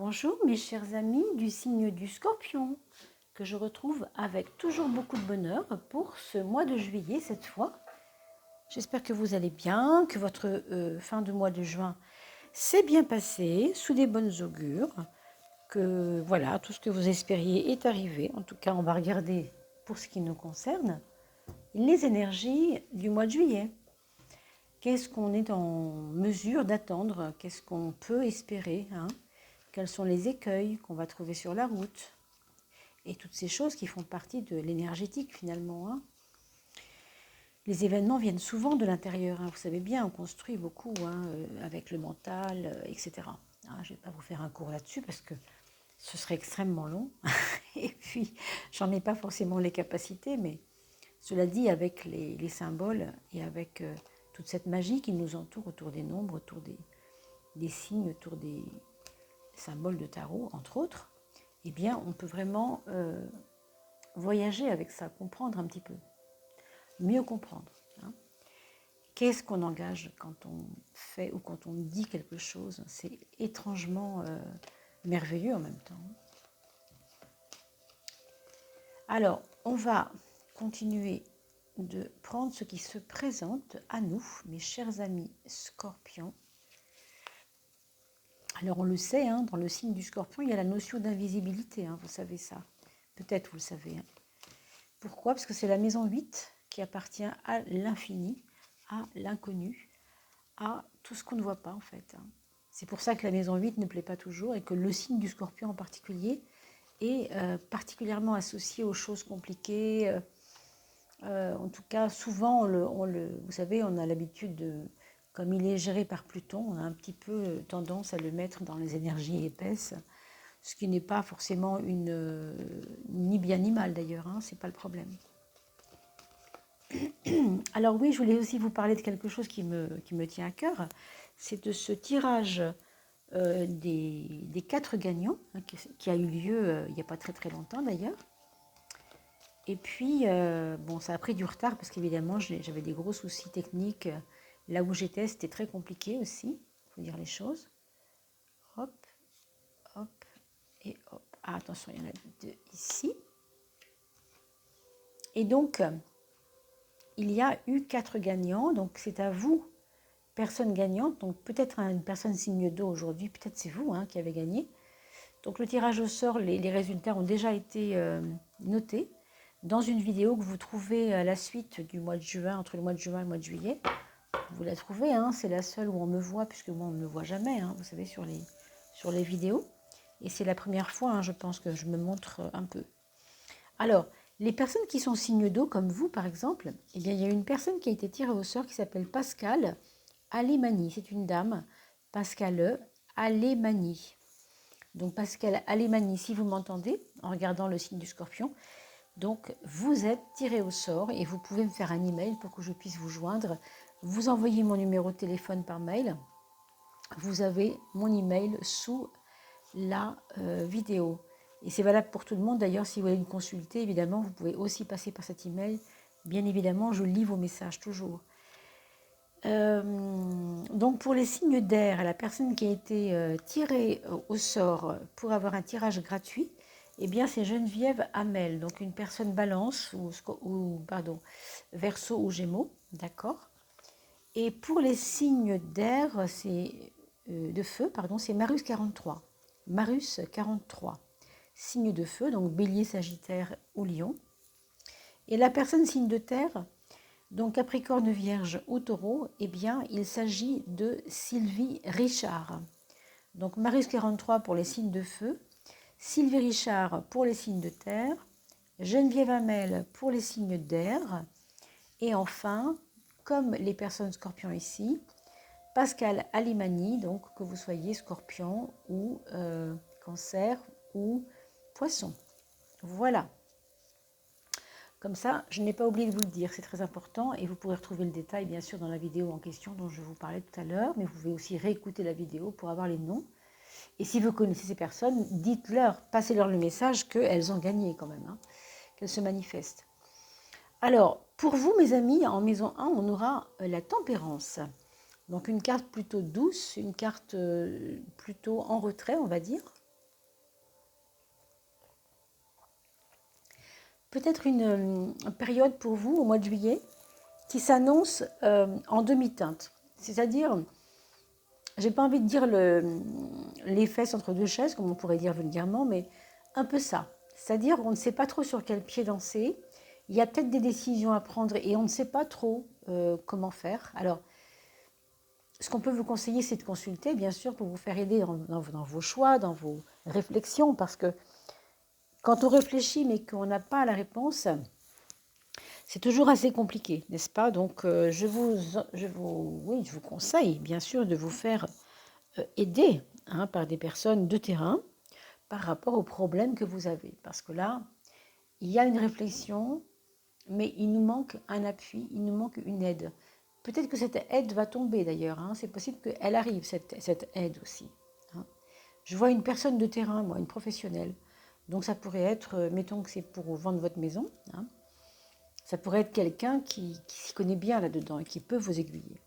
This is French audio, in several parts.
Bonjour mes chers amis du signe du Scorpion, que je retrouve avec toujours beaucoup de bonheur pour ce mois de juillet cette fois. J'espère que vous allez bien, que votre fin de mois de juin s'est bien passé, sous des bonnes augures, que voilà, tout ce que vous espériez est arrivé. En tout cas, on va regarder pour ce qui nous concerne les énergies du mois de juillet. Qu'est-ce qu'on est en mesure d'attendre? Qu'est-ce qu'on peut espérer, hein? Quels sont les écueils qu'on va trouver sur la route? Et toutes ces choses qui font partie de l'énergétique finalement, hein. Les événements viennent souvent de l'intérieur, hein. Vous savez bien, on construit beaucoup, hein, avec le mental, etc. Ah, je ne vais pas vous faire un cours là-dessus parce que ce serait extrêmement long. Et puis, j'en ai pas forcément les capacités, mais cela dit, avec les symboles et avec toute cette magie qui nous entoure autour des nombres, autour des signes, autour des symboles de tarot, entre autres, eh bien, on peut vraiment voyager avec ça, comprendre un petit peu, mieux comprendre, hein. Qu'est-ce qu'on engage quand on fait ou quand on dit quelque chose? C'est étrangement merveilleux en même temps. Alors, on va continuer de prendre ce qui se présente à nous, mes chers amis scorpions. Alors, on le sait, hein, dans le signe du scorpion, il y a la notion d'invisibilité, hein, vous savez ça. Peut-être vous le savez, hein. Pourquoi? Parce que c'est la maison 8 qui appartient à l'infini, à l'inconnu, à tout ce qu'on ne voit pas en fait, hein. C'est pour ça que la maison 8 ne plaît pas toujours et que le signe du scorpion en particulier est particulièrement associé aux choses compliquées. En tout cas, souvent, vous savez, on a l'habitude de, comme il est géré par Pluton, on a un petit peu tendance à le mettre dans les énergies épaisses, ce qui n'est pas forcément ni bien ni mal d'ailleurs, hein, c'est pas le problème. Alors oui, je voulais aussi vous parler de quelque chose qui me tient à cœur, c'est de ce tirage des 4 gagnants, hein, qui a eu lieu il n'y a pas très très longtemps d'ailleurs. Et puis, bon, ça a pris du retard parce qu'évidemment, j'avais des gros soucis techniques. Là où j'étais, c'était très compliqué aussi, il faut dire les choses. Hop, hop et hop. Ah, attention, il y en a 2 ici. Et donc, il y a eu 4 gagnants, donc c'est à vous, personne gagnante, donc peut-être une personne signe d'eau aujourd'hui, peut-être c'est vous, hein, qui avez gagné. Donc le tirage au sort, les résultats ont déjà été notés dans une vidéo que vous trouvez à la suite du mois de juin, entre le mois de juin et le mois de juillet. Vous la trouvez, hein, c'est la seule où on me voit, puisque moi on ne me voit jamais, hein, vous savez, sur les vidéos. Et c'est la première fois, hein, je pense, que je me montre un peu. Alors, les personnes qui sont signes d'eau, comme vous par exemple, eh bien, il y a une personne qui a été tirée au sort qui s'appelle Pascal Alemani. C'est une dame, Pascal Alemani. Donc Pascal Alemani, si vous m'entendez, en regardant le signe du scorpion, donc vous êtes tiré au sort et vous pouvez me faire un email pour que je puisse vous joindre. Vous envoyez mon numéro de téléphone par mail. Vous avez mon email sous la vidéo. Et c'est valable pour tout le monde. D'ailleurs, si vous voulez me consulter, évidemment, vous pouvez aussi passer par cet email. Bien évidemment, je lis vos messages toujours. Donc pour les signes d'air, la personne qui a été tirée au sort pour avoir un tirage gratuit, eh bien c'est Geneviève Hamel, donc une personne balance ou pardon, verseau ou gémeaux, d'accord. Et pour les signes d'air, c'est de feu, pardon, c'est Marus 43. Marus 43, signe de feu, donc bélier, sagittaire ou lion. Et la personne signe de terre, donc Capricorne, Vierge ou Taureau, eh bien, il s'agit de Sylvie Richard. Donc Marus 43 pour les signes de feu, Sylvie Richard pour les signes de terre, Geneviève Hamel pour les signes d'air, et enfin, comme les personnes scorpions ici, Pascal Alimani, donc que vous soyez scorpion ou cancer ou poisson. Voilà. Comme ça, je n'ai pas oublié de vous le dire, c'est très important et vous pourrez retrouver le détail bien sûr dans la vidéo en question dont je vous parlais tout à l'heure, mais vous pouvez aussi réécouter la vidéo pour avoir les noms. Et si vous connaissez ces personnes, dites-leur, passez-leur le message qu'elles ont gagné quand même, hein, qu'elles se manifestent. Alors, pour vous mes amis, en maison 1, on aura la tempérance. Donc une carte plutôt douce, une carte plutôt en retrait, on va dire. peut-être une période pour vous au mois de juillet qui s'annonce en demi-teinte. C'est-à-dire, j'ai pas envie de dire les fesses entre deux chaises, comme on pourrait dire vulgairement, mais un peu ça. C'est-à-dire, on ne sait pas trop sur quel pied danser. Il y a peut-être des décisions à prendre et on ne sait pas trop comment faire. Alors, ce qu'on peut vous conseiller, c'est de consulter, bien sûr, pour vous faire aider dans vos choix, dans vos réflexions, parce que quand on réfléchit mais qu'on n'a pas la réponse, c'est toujours assez compliqué, n'est-ce pas? Donc, oui, je vous conseille, bien sûr, de vous faire aider par des personnes de terrain par rapport aux problèmes que vous avez. Parce que là, il y a une réflexion, mais il nous manque un appui, il nous manque une aide. Peut-être que cette aide va tomber d'ailleurs, c'est possible qu'elle arrive, cette aide aussi. Je vois une personne de terrain, moi, une professionnelle. Donc ça pourrait être, mettons que c'est pour vendre votre maison, ça pourrait être quelqu'un qui s'y connaît bien là-dedans et qui peut vous aiguiller.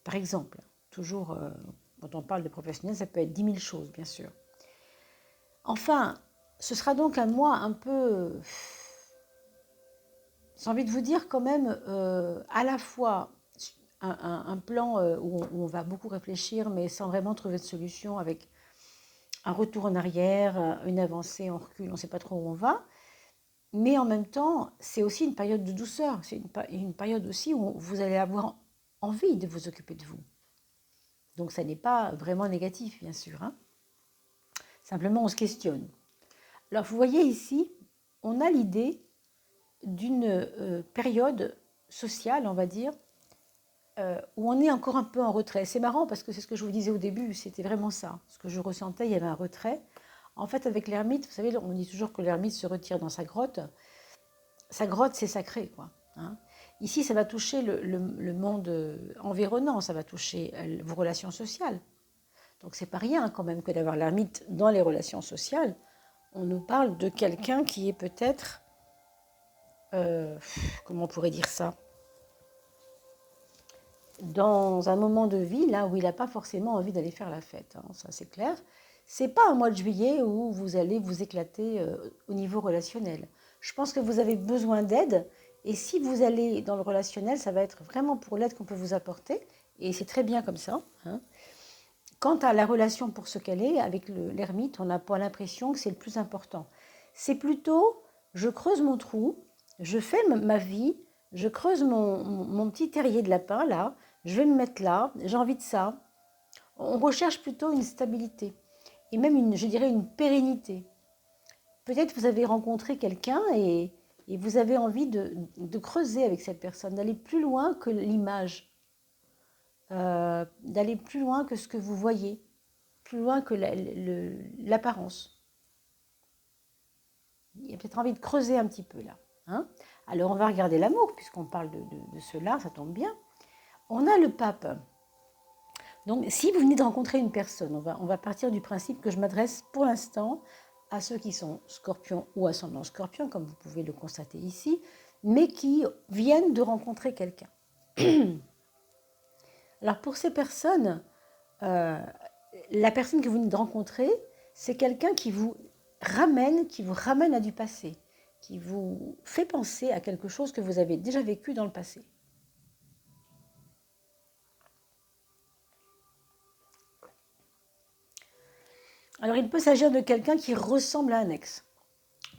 Par exemple, toujours, quand on parle de professionnel, ça peut être 10 000 choses, bien sûr. Enfin, ce sera donc un mois un peu, j'ai envie de vous dire quand même, à la fois un plan où on va beaucoup réfléchir, mais sans vraiment trouver de solution, avec un retour en arrière, une avancée, on recule, on ne sait pas trop où on va. Mais en même temps, c'est aussi une période de douceur. C'est une période aussi où vous allez avoir envie de vous occuper de vous. Donc ça n'est pas vraiment négatif, bien sûr. Simplement, on se questionne. Alors, vous voyez ici, on a l'idée d'une période sociale, on va dire, où on est encore un peu en retrait. C'est marrant parce que c'est ce que je vous disais au début, c'était vraiment ça. Ce que je ressentais, il y avait un retrait. En fait, avec l'ermite, vous savez, on dit toujours que l'ermite se retire dans sa grotte. Sa grotte, c'est sacré, quoi. Ici, ça va toucher le monde environnant, ça va toucher vos relations sociales. Donc, c'est pas rien quand même que d'avoir l'ermite dans les relations sociales. On nous parle de quelqu'un qui est peut-être, comment on pourrait dire ça, dans un moment de vie là où il n'a pas forcément envie d'aller faire la fête, ça c'est clair. C'est pas un mois de juillet où vous allez vous éclater au niveau relationnel. Je pense que vous avez besoin d'aide et si vous allez dans le relationnel, ça va être vraiment pour l'aide qu'on peut vous apporter et c'est très bien comme ça. Quant à la relation pour ce qu'elle est, avec l'ermite, on n'a pas l'impression que c'est le plus important. C'est plutôt, je creuse mon trou, je fais ma vie, je creuse mon petit terrier de lapin, là, je vais me mettre là, j'ai envie de ça. On recherche plutôt une stabilité, et même, je dirais, une pérennité. Peut-être vous avez rencontré quelqu'un et vous avez envie de creuser avec cette personne, d'aller plus loin que l'image, d'aller plus loin que ce que vous voyez, plus loin que l'apparence. Il y a peut-être envie de creuser un petit peu là. Alors on va regarder l'amour, puisqu'on parle de cela, ça tombe bien. On a le pape. Donc si vous venez de rencontrer une personne, on va partir du principe que je m'adresse pour l'instant à ceux qui sont scorpions ou ascendant scorpion, comme vous pouvez le constater ici, mais qui viennent de rencontrer quelqu'un. Alors pour ces personnes, la personne que vous venez de rencontrer, c'est quelqu'un qui vous ramène à du passé, qui vous fait penser à quelque chose que vous avez déjà vécu dans le passé. Alors il peut s'agir de quelqu'un qui ressemble à un ex.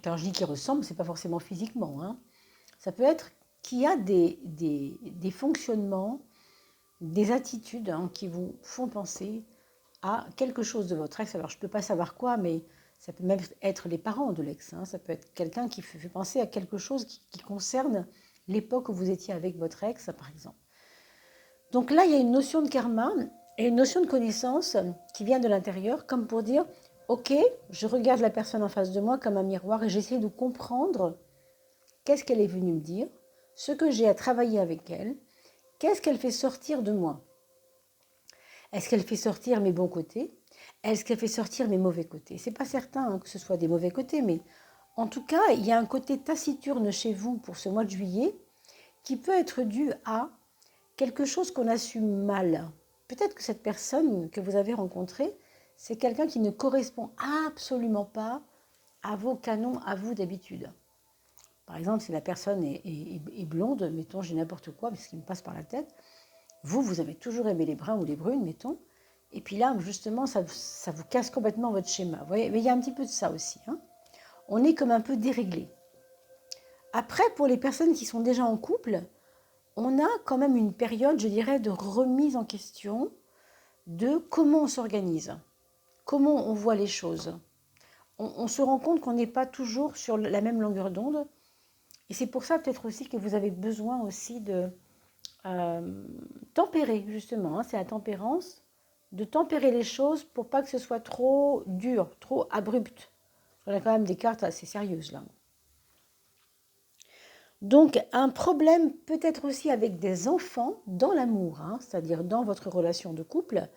Quand je dis qui ressemble, ce n'est pas forcément physiquement. Ça peut être qui a des fonctionnements, des attitudes qui vous font penser à quelque chose de votre ex. Alors je ne peux pas savoir quoi, mais ça peut même être les parents de l'ex. Ça peut être quelqu'un qui fait penser à quelque chose qui concerne l'époque où vous étiez avec votre ex, par exemple. Donc là, il y a une notion de karma et une notion de connaissance qui vient de l'intérieur, comme pour dire, ok, je regarde la personne en face de moi comme un miroir et j'essaie de comprendre qu'est-ce qu'elle est venue me dire, ce que j'ai à travailler avec elle, qu'est-ce qu'elle fait sortir de moi. Est-ce qu'elle fait sortir mes bons côtés? Est-ce qu'elle fait sortir mes mauvais côtés? C'est pas certain que ce soit des mauvais côtés, mais en tout cas, il y a un côté taciturne chez vous pour ce mois de juillet qui peut être dû à quelque chose qu'on assume mal. Peut-être que cette personne que vous avez rencontrée, c'est quelqu'un qui ne correspond absolument pas à vos canons, à vous d'habitude. Par exemple, si la personne est blonde, mettons, j'ai n'importe quoi, parce qu'il me passe par la tête, vous avez toujours aimé les bruns ou les brunes, mettons, et puis là, justement, ça vous casse complètement votre schéma. Vous voyez, mais il y a un petit peu de ça aussi. Hein. On est comme un peu déréglé. Après, pour les personnes qui sont déjà en couple, on a quand même une période, je dirais, de remise en question de comment on s'organise, comment on voit les choses. On se rend compte qu'on n'est pas toujours sur la même longueur d'onde. Et c'est pour ça peut-être aussi que vous avez besoin aussi de tempérer, justement. Hein, c'est la tempérance, de tempérer les choses pour pas que ce soit trop dur, trop abrupt. On a quand même des cartes assez sérieuses là. Donc, un problème peut-être aussi avec des enfants dans l'amour, hein, c'est-à-dire dans votre relation de couple.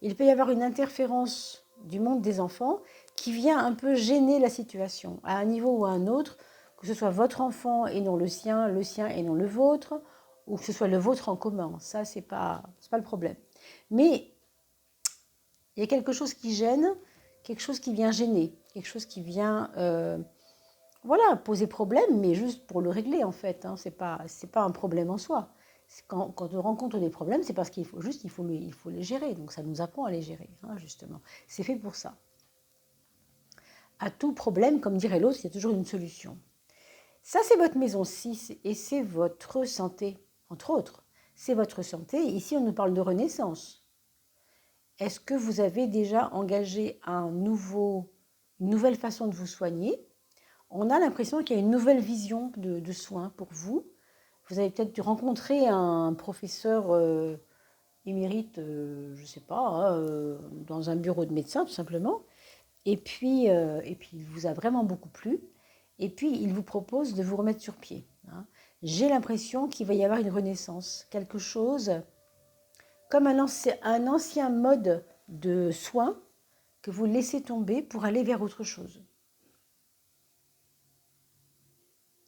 Il peut y avoir une interférence du monde des enfants qui vient un peu gêner la situation, à un niveau ou à un autre, que ce soit votre enfant et non le sien et non le vôtre, ou que ce soit le vôtre en commun. Ça, c'est pas le problème. Mais il y a quelque chose qui gêne, quelque chose qui vient gêner, quelque chose qui vient... voilà, poser problème, mais juste pour le régler en fait. Hein. C'est pas un problème en soi. Quand on rencontre des problèmes, c'est parce qu'il faut les gérer. Donc ça nous apprend à les gérer, hein, justement. C'est fait pour ça. À tout problème, comme dirait l'autre, il y a toujours une solution. Ça, c'est votre maison 6 et c'est votre santé, entre autres. C'est votre santé. Ici, on nous parle de renaissance. Est-ce que vous avez déjà engagé une nouvelle façon de vous soigner ? On a l'impression qu'il y a une nouvelle vision de soins pour vous. Vous avez peut-être dû rencontrer un professeur émérite, je ne sais pas, hein, dans un bureau de médecin tout simplement. Et puis, il vous a vraiment beaucoup plu. Et puis, il vous propose de vous remettre sur pied. Hein. J'ai l'impression qu'il va y avoir une renaissance, quelque chose comme un ancien mode de soins que vous laissez tomber pour aller vers autre chose.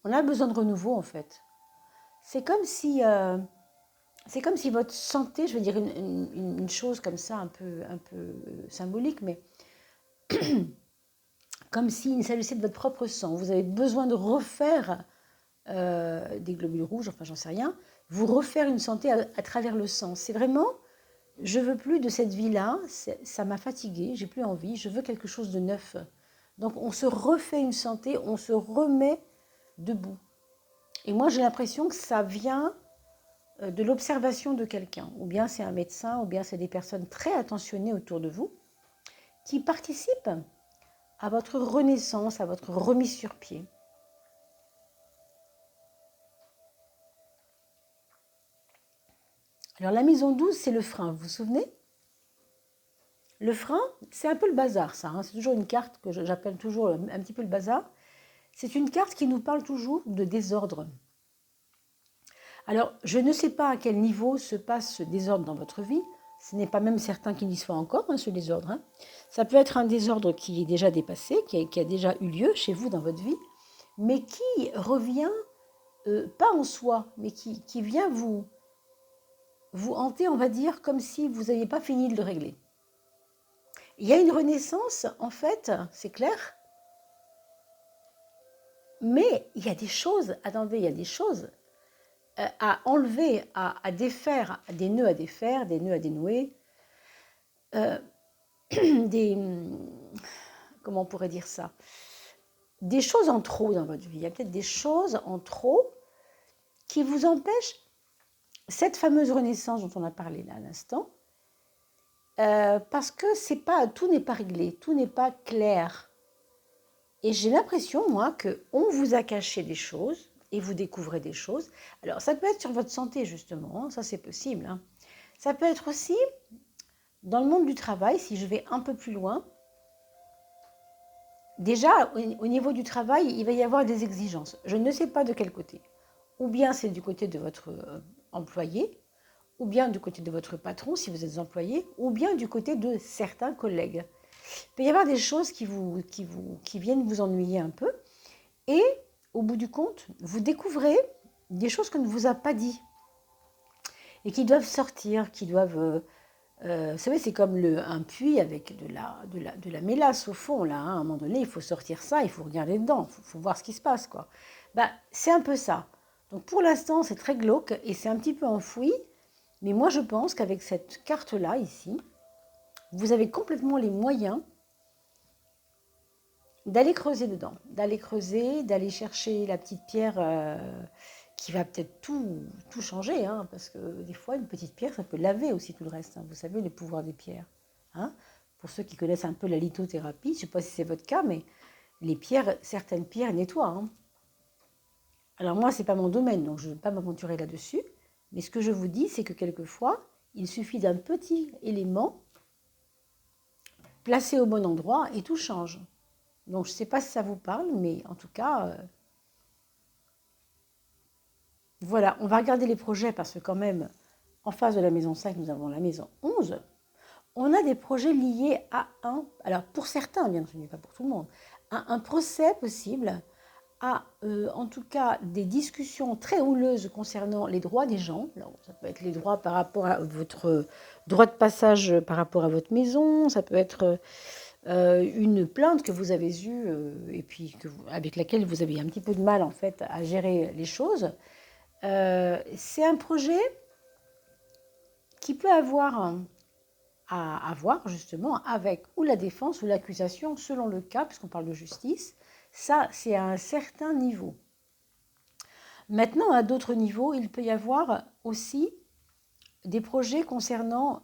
On a besoin de renouveau en fait. C'est comme si votre santé, je veux dire une chose comme ça un peu symbolique, mais comme s'il s'agissait de votre propre sang. Vous avez besoin de refaire des globules rouges, enfin j'en sais rien, vous refaire une santé à travers le sang. C'est vraiment, je veux plus de cette vie-là, ça m'a fatiguée, j'ai plus envie, je veux quelque chose de neuf. Donc on se refait une santé, on se remet debout. Et moi j'ai l'impression que ça vient de l'observation de quelqu'un, ou bien c'est un médecin, ou bien c'est des personnes très attentionnées autour de vous, qui participent à votre renaissance, à votre remise sur pied. Alors la maison 12, c'est le frein, vous vous souvenez ? Le frein, c'est un peu le bazar, ça. Hein. C'est toujours une carte que j'appelle toujours un petit peu le bazar. C'est une carte qui nous parle toujours de désordre. Alors, je ne sais pas à quel niveau se passe ce désordre dans votre vie. Ce n'est pas même certain qu'il y soit encore, hein, ce désordre. Hein. Ça peut être un désordre qui est déjà dépassé, qui a déjà eu lieu chez vous dans votre vie, mais qui revient, pas en soi, mais qui vient vous hanter, on va dire, comme si vous n'aviez pas fini de le régler. Il y a une renaissance, en fait, c'est clair, mais il y a des choses, attendez, il y a des choses à enlever, à défaire, des nœuds à défaire, des nœuds à dénouer, comment on pourrait dire ça, des choses en trop dans votre vie. Il y a peut-être des choses en trop qui vous empêchent cette fameuse renaissance dont on a parlé là à l'instant, parce que tout n'est pas réglé, tout n'est pas clair. Et j'ai l'impression, moi, qu'on vous a caché des choses et vous découvrez des choses. Alors, ça peut être sur votre santé, justement, hein, ça c'est possible. Hein. Ça peut être aussi dans le monde du travail, si je vais un peu plus loin. Déjà, au niveau du travail, il va y avoir des exigences. Je ne sais pas de quel côté. Ou bien c'est du côté de votre employé, ou bien du côté de votre patron, si vous êtes employé, ou bien du côté de certains collègues. Il peut y avoir des choses qui viennent vous ennuyer un peu. Et au bout du compte, vous découvrez des choses qu'on ne vous a pas dit. Et qui doivent sortir, qui doivent Vous savez, c'est comme un puits avec de la mélasse au fond, là, hein. À un moment donné, il faut sortir ça, il faut regarder dedans, faut voir ce qui se passe, quoi. Bah, c'est un peu ça. Donc pour l'instant, c'est très glauque et c'est un petit peu enfoui, mais moi je pense qu'avec cette carte-là, ici, vous avez complètement les moyens d'aller creuser dedans, d'aller creuser, d'aller chercher la petite pierre qui va peut-être tout changer, hein, parce que des fois, une petite pierre, ça peut laver aussi tout le reste, hein. Vous savez, les pouvoirs des pierres, hein. Pour ceux qui connaissent un peu la lithothérapie, je ne sais pas si c'est votre cas, mais les pierres, certaines pierres nettoient, hein. Alors moi, ce n'est pas mon domaine, donc je ne vais pas m'aventurer là-dessus, mais ce que je vous dis, c'est que quelquefois, il suffit d'un petit élément placé au bon endroit et tout change. Donc je ne sais pas si ça vous parle, mais en tout cas, voilà, on va regarder les projets parce que quand même, en face de la maison 5, nous avons la maison 11. On a des projets liés à alors pour certains, bien entendu, pas pour tout le monde, à un procès possible, à en tout cas des discussions très houleuses concernant les droits des gens. Alors, ça peut être les droits par rapport à votre droit de passage par rapport à votre maison, ça peut être une plainte que vous avez eue et puis avec laquelle vous avez un petit peu de mal en fait à gérer les choses. C'est un projet qui peut avoir à voir justement avec ou la défense ou l'accusation selon le cas, puisqu'on parle de justice. Ça, c'est à un certain niveau. Maintenant, à d'autres niveaux, il peut y avoir aussi des projets concernant,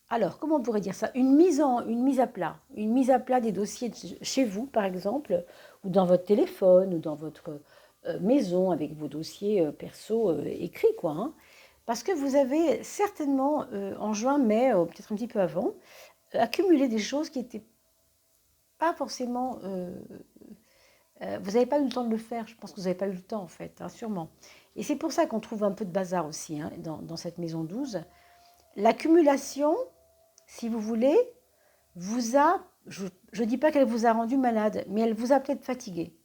alors, comment on pourrait dire ça, une mise à plat. Une mise à plat des dossiers chez vous, par exemple, ou dans votre téléphone, ou dans votre maison, avec vos dossiers perso écrits, quoi, hein. Parce que vous avez certainement, en juin, mai, peut-être un petit peu avant, accumulé des choses qui n'étaient pas forcément... vous n'avez pas eu le temps de le faire, je pense que vous n'avez pas eu le temps, en fait, hein, sûrement. Et c'est pour ça qu'on trouve un peu de bazar aussi, hein, dans cette maison 12. L'accumulation, si vous voulez, vous a, je ne dis pas qu'elle vous a rendu malade, mais elle vous a peut-être fatigué.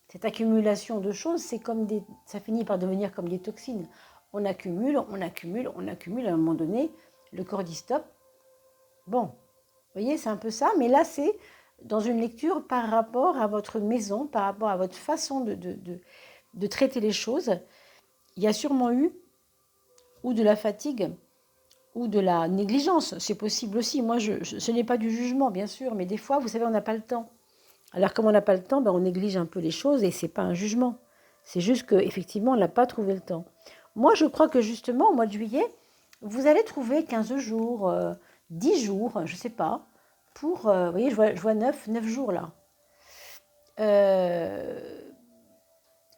Cette accumulation de choses, c'est comme ça finit par devenir comme des toxines. On accumule, on accumule, on accumule. À un moment donné, le corps dit stop. Bon, vous voyez, c'est un peu ça. Mais là, c'est dans une lecture par rapport à votre maison, par rapport à votre façon de traiter les choses. Il y a sûrement eu ou de la fatigue ou de la négligence. C'est possible aussi. Moi, ce n'est pas du jugement, bien sûr, mais des fois, vous savez, on n'a pas le temps. Alors, comme on n'a pas le temps, ben, on néglige un peu les choses et ce n'est pas un jugement. C'est juste qu'effectivement, on n'a pas trouvé le temps. Moi, je crois que justement, au mois de juillet, vous allez trouver 15 jours, 10 jours, je ne sais pas, pour, vous voyez, je vois 9 jours là. Euh,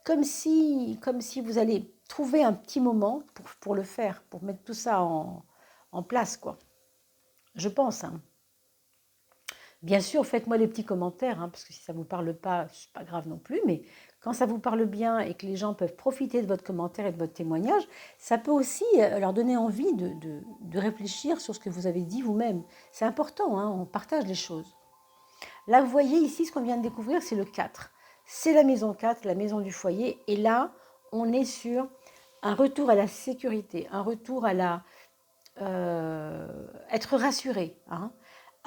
comme si vous allez trouver un petit moment pour le faire, pour mettre tout ça en place, quoi. Je pense, hein. Bien sûr, faites-moi des petits commentaires, hein, parce que si ça ne vous parle pas, c'est pas grave non plus, mais quand ça vous parle bien et que les gens peuvent profiter de votre commentaire et de votre témoignage, ça peut aussi leur donner envie de réfléchir sur ce que vous avez dit vous-même. C'est important, hein, on partage les choses. Là, vous voyez ici, ce qu'on vient de découvrir, c'est le 4. C'est la maison 4, la maison du foyer, et là, on est sur un retour à la sécurité, un retour à être rassuré, hein.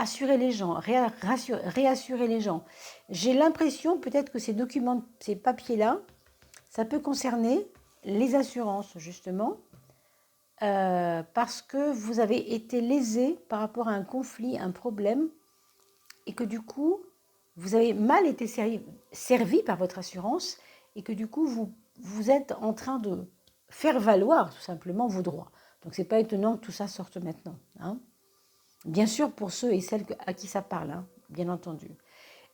Assurer les gens, réassurer les gens. J'ai l'impression peut-être que ces documents, ces papiers-là, ça peut concerner les assurances, justement, parce que vous avez été lésé par rapport à un conflit, un problème, et que du coup, vous avez mal été servi par votre assurance, et que du coup, vous êtes en train de faire valoir tout simplement vos droits. Donc, ce n'est pas étonnant que tout ça sorte maintenant, hein. Bien sûr, pour ceux et celles à qui ça parle, hein, bien entendu.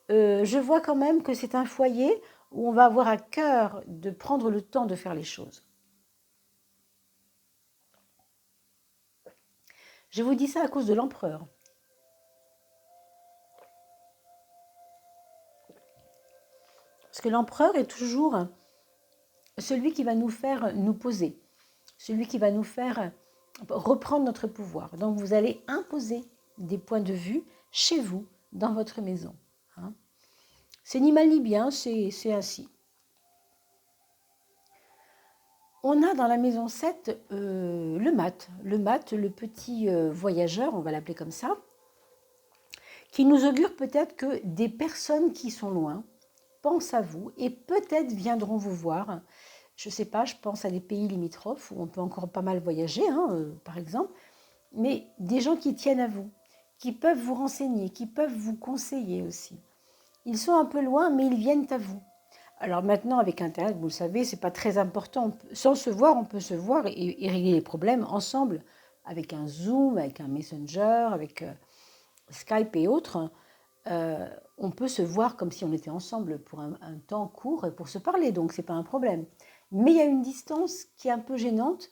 Je vois quand même que c'est un foyer où on va avoir à cœur de prendre le temps de faire les choses. Je vous dis ça à cause de l'empereur. Parce que l'empereur est toujours celui qui va nous faire nous poser, celui qui va nous faire reprendre notre pouvoir. Donc vous allez imposer des points de vue chez vous, dans votre maison, hein. C'est ni mal ni bien, c'est ainsi. On a dans la maison 7 le mat, le petit voyageur, on va l'appeler comme ça, qui nous augure peut-être que des personnes qui sont loin pensent à vous et peut-être viendront vous voir. Je ne sais pas, je pense à des pays limitrophes où on peut encore pas mal voyager, hein, par exemple, mais des gens qui tiennent à vous, qui peuvent vous renseigner, qui peuvent vous conseiller aussi. Ils sont un peu loin, mais ils viennent à vous. Alors maintenant, avec Internet, vous le savez, c'est pas très important. Sans se voir, on peut se voir et régler les problèmes ensemble, avec un Zoom, avec un Messenger, avec Skype et autres. On peut se voir comme si on était ensemble pour un temps court et pour se parler, donc c'est pas un problème. Mais il y a une distance qui est un peu gênante.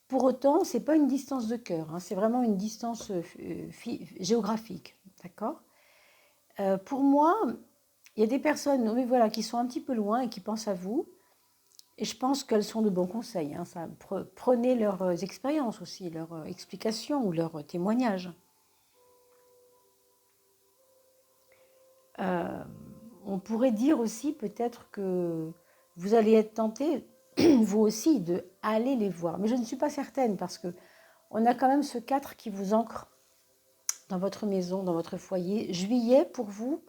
Pour autant, c'est pas une distance de cœur, hein, c'est vraiment une distance géographique, d'accord. Pour moi, il y a des personnes, mais voilà, qui sont un petit peu loin et qui pensent à vous. Et je pense qu'elles sont de bons conseils, hein, ça. Prenez leurs expériences aussi, leurs explications ou leurs témoignages. On pourrait dire aussi peut-être que vous allez être tenté, vous aussi, de aller les voir. Mais je ne suis pas certaine parce que on a quand même ce 4 qui vous ancre dans votre maison, dans votre foyer. Juillet, pour vous,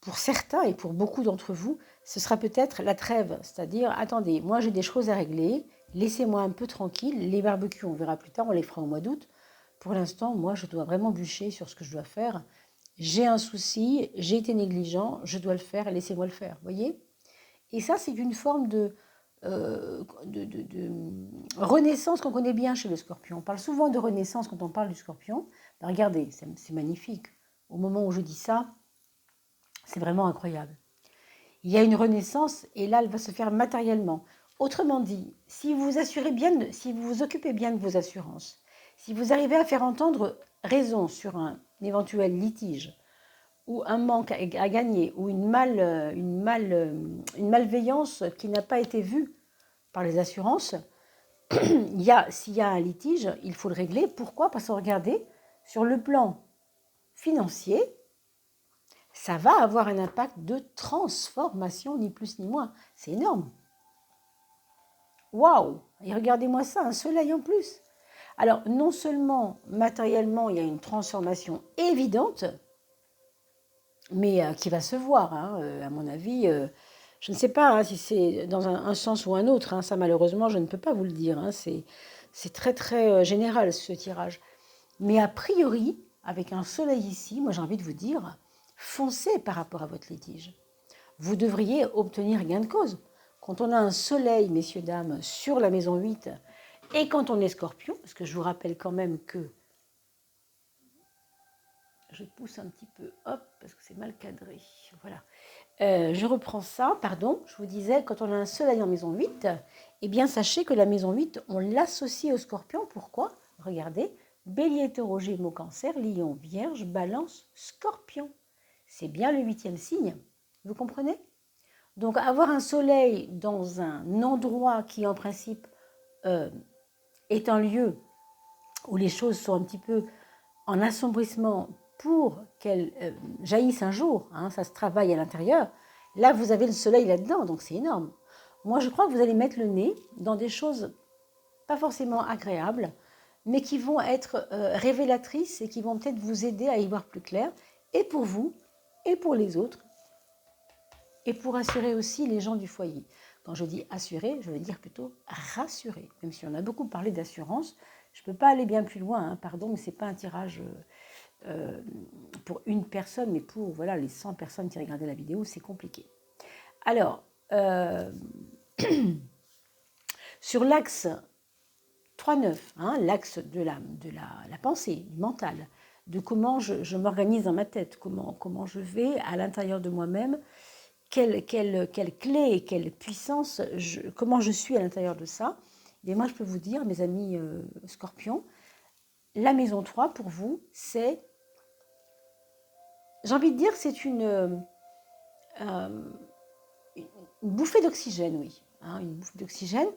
pour certains et pour beaucoup d'entre vous, ce sera peut-être la trêve. C'est-à-dire, attendez, moi j'ai des choses à régler, laissez-moi un peu tranquille. Les barbecues, on verra plus tard, on les fera au mois d'août. Pour l'instant, moi, je dois vraiment bûcher sur ce que je dois faire. J'ai un souci, j'ai été négligent, je dois le faire, laissez-moi le faire, voyez. Et ça, c'est une forme de renaissance qu'on connaît bien chez le scorpion. On parle souvent de renaissance quand on parle du scorpion. Ben regardez, c'est magnifique. Au moment où je dis ça, c'est vraiment incroyable. Il y a une renaissance et là, elle va se faire matériellement. Autrement dit, si vous assurez bien, si vous vous occupez bien de vos assurances, si vous arrivez à faire entendre raison sur un éventuel litige ou un manque à gagner ou une malveillance qui n'a pas été vue par les assurances, s'il y a un litige, il faut le régler. Pourquoi? Parce que regardez, sur le plan financier, ça va avoir un impact de transformation, ni plus ni moins. C'est énorme. Waouh! Et regardez-moi ça, un soleil en plus. Alors, non seulement matériellement, il y a une transformation évidente, mais qui va se voir, hein, à mon avis. Je ne sais pas hein, si c'est dans un sens ou un autre. Hein, ça, malheureusement, je ne peux pas vous le dire. Hein, c'est très, très général, ce tirage. Mais a priori, avec un soleil ici, moi, j'ai envie de vous dire, foncez par rapport à votre litige. Vous devriez obtenir gain de cause. Quand on a un soleil, messieurs, dames, sur la maison 8, et quand on est scorpion, parce que je vous rappelle quand même que je pousse un petit peu, hop, parce que c'est mal cadré. Voilà. Je reprends ça, pardon. Je vous disais, quand on a un soleil en maison 8, eh bien, sachez que la maison 8, on l'associe au scorpion. Pourquoi? Regardez, bélier, taureau, gémeaux, cancer, lion, vierge, balance, scorpion. C'est bien le 8e signe. Vous comprenez? Donc, avoir un soleil dans un endroit qui, en principe, est un lieu où les choses sont un petit peu en assombrissement pour qu'elles jaillissent un jour, hein, ça se travaille à l'intérieur, là vous avez le soleil là-dedans, donc c'est énorme. Moi je crois que vous allez mettre le nez dans des choses pas forcément agréables, mais qui vont être révélatrices et qui vont peut-être vous aider à y voir plus clair, et pour vous, et pour les autres, et pour assurer aussi les gens du foyer. Quand je dis assurer, je veux dire plutôt rassurer, même si on a beaucoup parlé d'assurance. Je ne peux pas aller bien plus loin, hein, pardon, mais ce n'est pas un tirage pour une personne, mais pour voilà, les 100 personnes qui regardaient la vidéo, c'est compliqué. Alors, sur l'axe 3-9, hein, l'axe de la pensée, du mental, de comment je m'organise dans ma tête, comment je vais à l'intérieur de moi-même, quelle clé et quelle puissance, comment je suis à l'intérieur de ça. Et moi, je peux vous dire, mes amis scorpions, la maison 3, pour vous, c'est, j'ai envie de dire, c'est une bouffée d'oxygène, oui. Hein, une bouffée d'oxygène.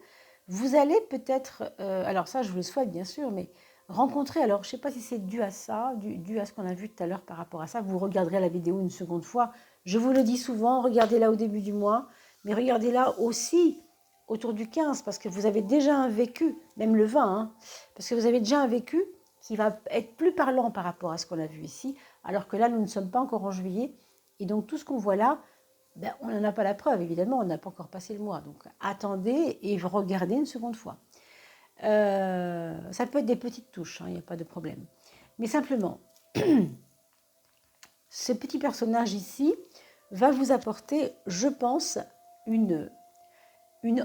Vous allez peut-être, alors ça, je vous le souhaite, bien sûr, mais rencontrer, alors je ne sais pas si c'est dû à ça, dû à ce qu'on a vu tout à l'heure par rapport à ça. Vous regarderez la vidéo une seconde fois. Je vous le dis souvent, regardez-la au début du mois, mais regardez-la aussi autour du 15, parce que vous avez déjà un vécu, même le 20, hein, parce que vous avez déjà un vécu qui va être plus parlant par rapport à ce qu'on a vu ici, alors que là, nous ne sommes pas encore en juillet. Et donc, tout ce qu'on voit là, ben, on n'en a pas la preuve, évidemment, on n'a pas encore passé le mois. Donc, attendez et regardez une seconde fois. Ça peut être des petites touches, il n'y a pas de problème. Mais simplement, ce petit personnage ici va vous apporter, je pense, une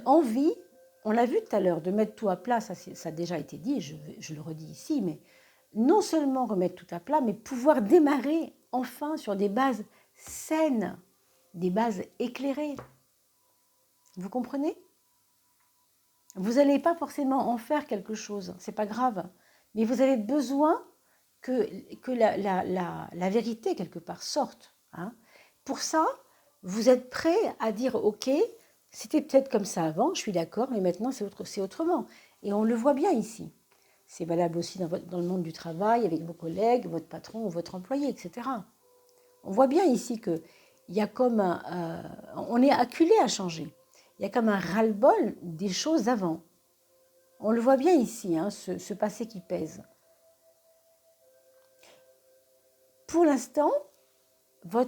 envie, on l'a vu tout à l'heure, de mettre tout à plat, ça a déjà été dit, je le redis ici, mais non seulement remettre tout à plat, mais pouvoir démarrer enfin sur des bases saines, des bases éclairées. Vous comprenez? Vous n'allez pas forcément en faire quelque chose, c'est pas grave, mais vous avez besoin que la vérité, quelque part, sorte. Hein. Pour ça, vous êtes prêt à dire, ok, c'était peut-être comme ça avant, je suis d'accord, mais maintenant c'est autrement. Et on le voit bien ici. C'est valable aussi dans le monde du travail, avec vos collègues, votre patron ou votre employé, etc. On voit bien ici qu'il y a comme on est acculé à changer. Il y a comme un ras-le-bol des choses d'avant. On le voit bien ici, hein, ce passé qui pèse. Pour l'instant, on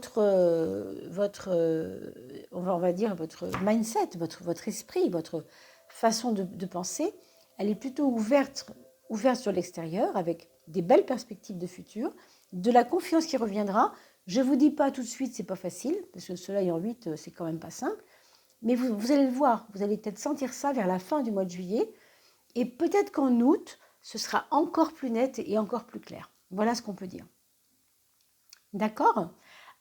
va dire votre mindset, votre esprit, votre façon de penser, elle est plutôt ouverte sur l'extérieur avec des belles perspectives de futur, de la confiance qui reviendra. Je ne vous dis pas tout de suite, c'est pas facile, parce que le soleil en 8, c'est quand même pas simple, mais vous allez le voir, vous allez peut-être sentir ça vers la fin du mois de juillet, et peut-être qu'en août, ce sera encore plus net et encore plus clair. Voilà ce qu'on peut dire. D'accord?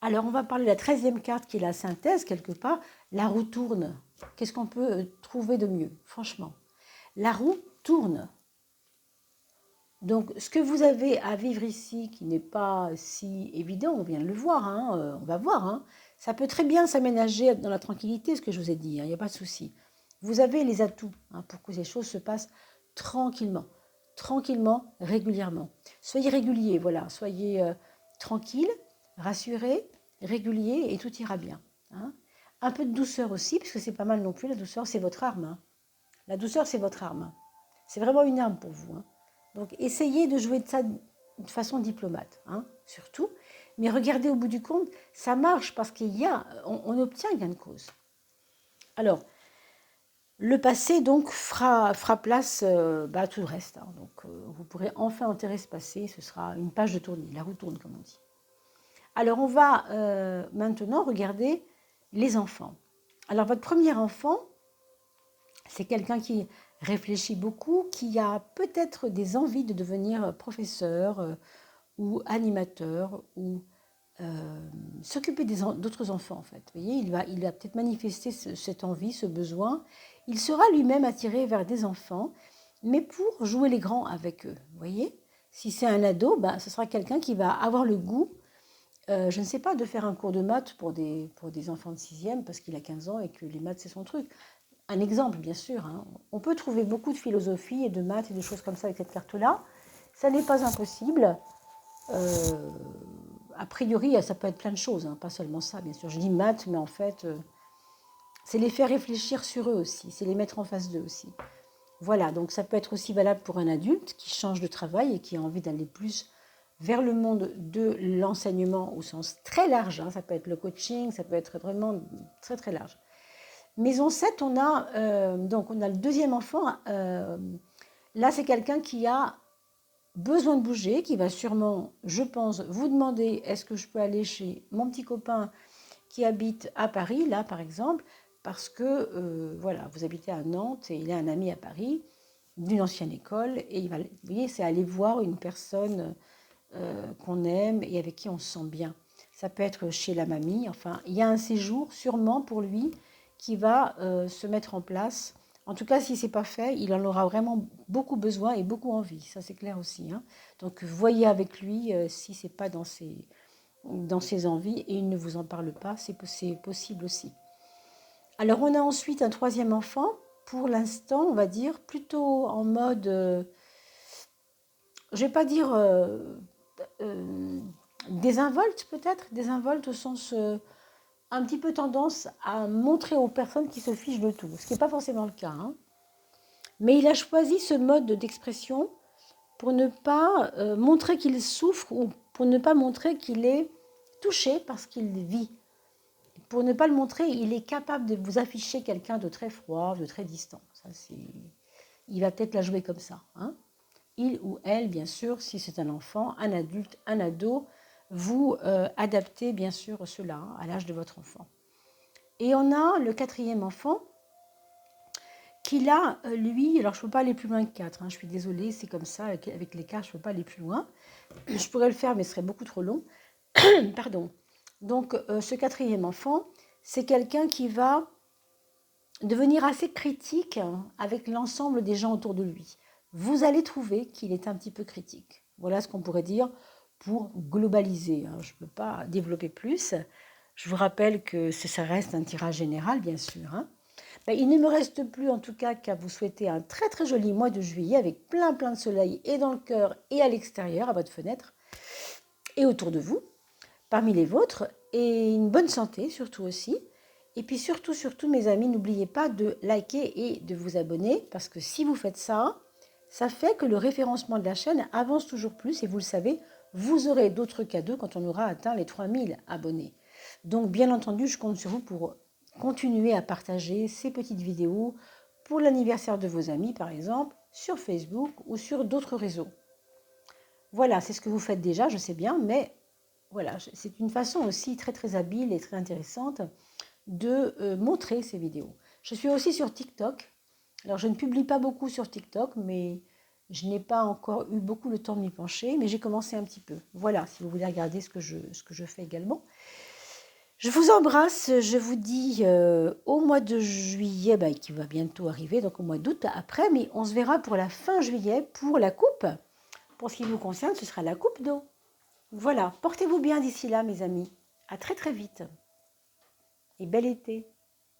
Alors, on va parler de la 13e carte qui est la synthèse, quelque part. La roue tourne. Qu'est-ce qu'on peut trouver de mieux, franchement? La roue tourne. Donc, ce que vous avez à vivre ici, qui n'est pas si évident, on vient de le voir, hein, on va voir, hein, ça peut très bien s'aménager dans la tranquillité, ce que je vous ai dit, il n'y a pas de souci. Vous avez les atouts pour que ces choses se passent tranquillement, régulièrement. Soyez régulier, voilà, soyez tranquille, rassuré, régulier, et tout ira bien. Hein. Un peu de douceur aussi, parce que c'est pas mal non plus, la douceur, c'est votre arme. Hein. La douceur, c'est votre arme. C'est vraiment une arme pour vous. Hein. Donc, essayez de jouer de ça de façon diplomate, hein, surtout. Mais regardez au bout du compte, ça marche parce on obtient gain de cause. Alors, le passé, donc, fera place à tout le reste. Hein. Donc, vous pourrez enfin enterrer ce passé. Ce sera une page de tournée, la roue tourne, comme on dit. Alors, on va maintenant regarder les enfants. Alors, votre premier enfant, c'est quelqu'un qui réfléchit beaucoup, qui a peut-être des envies de devenir professeur ou animateur ou s'occuper d'autres enfants en fait. Vous voyez, il va peut-être manifester cette envie, ce besoin. Il sera lui-même attiré vers des enfants, mais pour jouer les grands avec eux. Vous voyez, si c'est un ado, ce sera quelqu'un qui va avoir le goût, je ne sais pas, de faire un cours de maths pour des enfants de 6e parce qu'il a 15 ans et que les maths c'est son truc. Un exemple, bien sûr. Hein. On peut trouver beaucoup de philosophie et de maths et de choses comme ça avec cette carte-là. Ça n'est pas impossible. A priori, ça peut être plein de choses, hein, pas seulement ça, bien sûr. Je dis maths, mais en fait, c'est les faire réfléchir sur eux aussi, c'est les mettre en face d'eux aussi. Voilà, donc ça peut être aussi valable pour un adulte qui change de travail et qui a envie d'aller plus vers le monde de l'enseignement au sens très large. Hein. Ça peut être le coaching, ça peut être vraiment très très large. Maison 7, on a le deuxième enfant. Là, c'est quelqu'un qui a besoin de bouger, qui va sûrement, je pense, vous demander est-ce que je peux aller chez mon petit copain qui habite à Paris, là par exemple, parce que voilà, vous habitez à Nantes et il a un ami à Paris d'une ancienne école et vous voyez, c'est aller voir une personne qu'on aime et avec qui on se sent bien. Ça peut être chez la mamie, enfin, il y a un séjour sûrement pour lui qui va se mettre en place. En tout cas, si ce n'est pas fait, il en aura vraiment beaucoup besoin et beaucoup envie. Ça, c'est clair aussi. Hein. Donc, voyez avec lui si ce n'est pas dans ses envies et il ne vous en parle pas, c'est possible aussi. Alors, on a ensuite un troisième enfant. Pour l'instant, on va dire plutôt en mode, je ne vais pas dire désinvolte peut-être, désinvolte au sens un petit peu tendance à montrer aux personnes qui se fichent de tout, ce qui n'est pas forcément le cas, hein. Mais il a choisi ce mode d'expression pour ne pas montrer qu'il souffre ou pour ne pas montrer qu'il est touché par ce qu'il vit. Pour ne pas le montrer, il est capable de vous afficher quelqu'un de très froid, de très distant. Ça, il va peut-être la jouer comme ça, hein. Il ou elle, bien sûr, si c'est un enfant, un adulte, un ado, vous adaptez bien sûr cela à l'âge de votre enfant. Et on a le 4e enfant qui là, lui, alors je ne peux pas aller plus loin que 4, hein, je suis désolée, c'est comme ça, avec les cas, je ne peux pas aller plus loin. Je pourrais le faire, mais ce serait beaucoup trop long. Pardon. Donc, ce 4e enfant, c'est quelqu'un qui va devenir assez critique avec l'ensemble des gens autour de lui. Vous allez trouver qu'il est un petit peu critique. Voilà ce qu'on pourrait dire pour globaliser. Je ne peux pas développer plus. Je vous rappelle que ça reste un tirage général, bien sûr. Il ne me reste plus en tout cas qu'à vous souhaiter un très très joli mois de juillet avec plein de soleil et dans le cœur et à l'extérieur, à votre fenêtre et autour de vous, parmi les vôtres, et une bonne santé surtout aussi. Et puis surtout, mes amis, n'oubliez pas de liker et de vous abonner parce que si vous faites ça, ça fait que le référencement de la chaîne avance toujours plus et vous le savez, vous aurez d'autres cadeaux quand on aura atteint les 3000 abonnés. Donc bien entendu, je compte sur vous pour continuer à partager ces petites vidéos pour l'anniversaire de vos amis par exemple, sur Facebook ou sur d'autres réseaux. Voilà, c'est ce que vous faites déjà, je sais bien, mais voilà, c'est une façon aussi très très habile et très intéressante de montrer ces vidéos. Je suis aussi sur TikTok. Alors je ne publie pas beaucoup sur TikTok, mais je n'ai pas encore eu beaucoup le temps de m'y pencher, mais j'ai commencé un petit peu. Voilà, si vous voulez regarder ce que je fais également. Je vous embrasse, je vous dis au mois de juillet, qui va bientôt arriver, donc au mois d'août après, mais on se verra pour la fin juillet pour la coupe. Pour ce qui vous concerne, ce sera la coupe d'eau. Voilà, portez-vous bien d'ici là, mes amis. À très très vite. Et bel été.